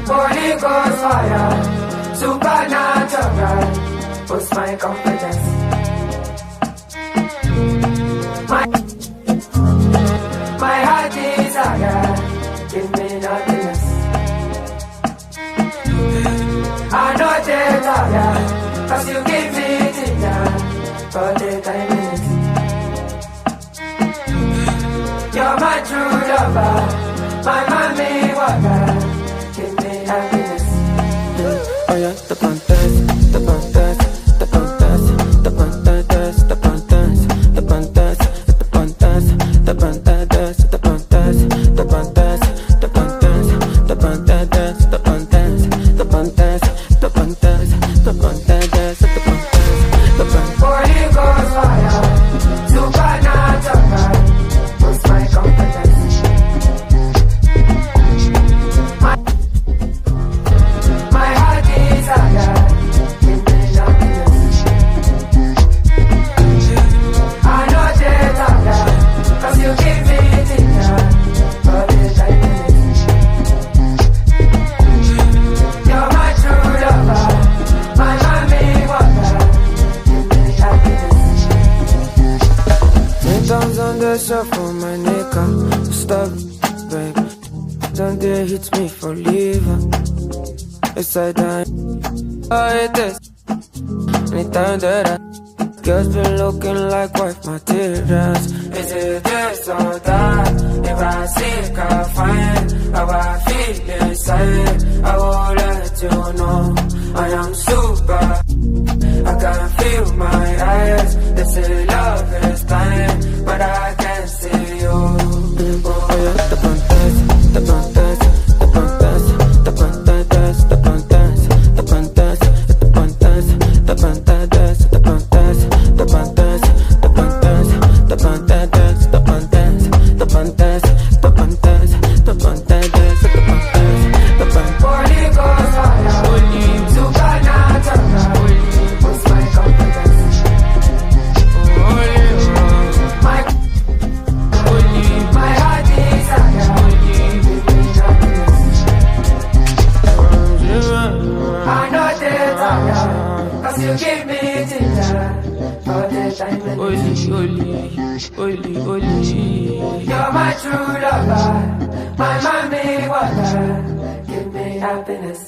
Holy Ghost fire, supernatural, boost my confidence. My heart desire, give me happiness. I know they're tired, cause you give me ginger for the time. You're my true lover, my mommy water, give me happiness. Oh yeah, the pantas, the pantas, the pantas, the pantas, the pantas, the pantas, the pantas, the pantas, the pantas, the pantas, the pantas, the pantas, the pantas, the pantas, the pantas, the pantas, the pantas. Holy Ghost fire, supernatural, boost my confidence. My heart desire, give me happiness. I know they're tired, cause you give me ginger for the time. You're my true lover, my mommy water, give me happiness. 10 on the shuffle, my nigga, stop, babe. Don't dare hit me for leaving. It's like that. Oh, it is. Anytime that I girls been looking like wife materials. Is it this or that? If I seek, I find how I feel inside. I will let you know I am super. I can feel my eyes. They say love is blind, but I can't see you. Oh yeah, the pantas, the pantas, the pantas, the pantas, the pantas, the pantas, the pantas, the pantas, the pantas, the pantas, the pantas, the pantas, the pantas, the pantas, the pantas, the pantas, the pantas. Holy Ghost fire, supernatural, boost my confidence. My heart desire, give me happiness. I know they're tired, cause you give me ginger for the time. You're my true lover, my mommy water, give me happiness.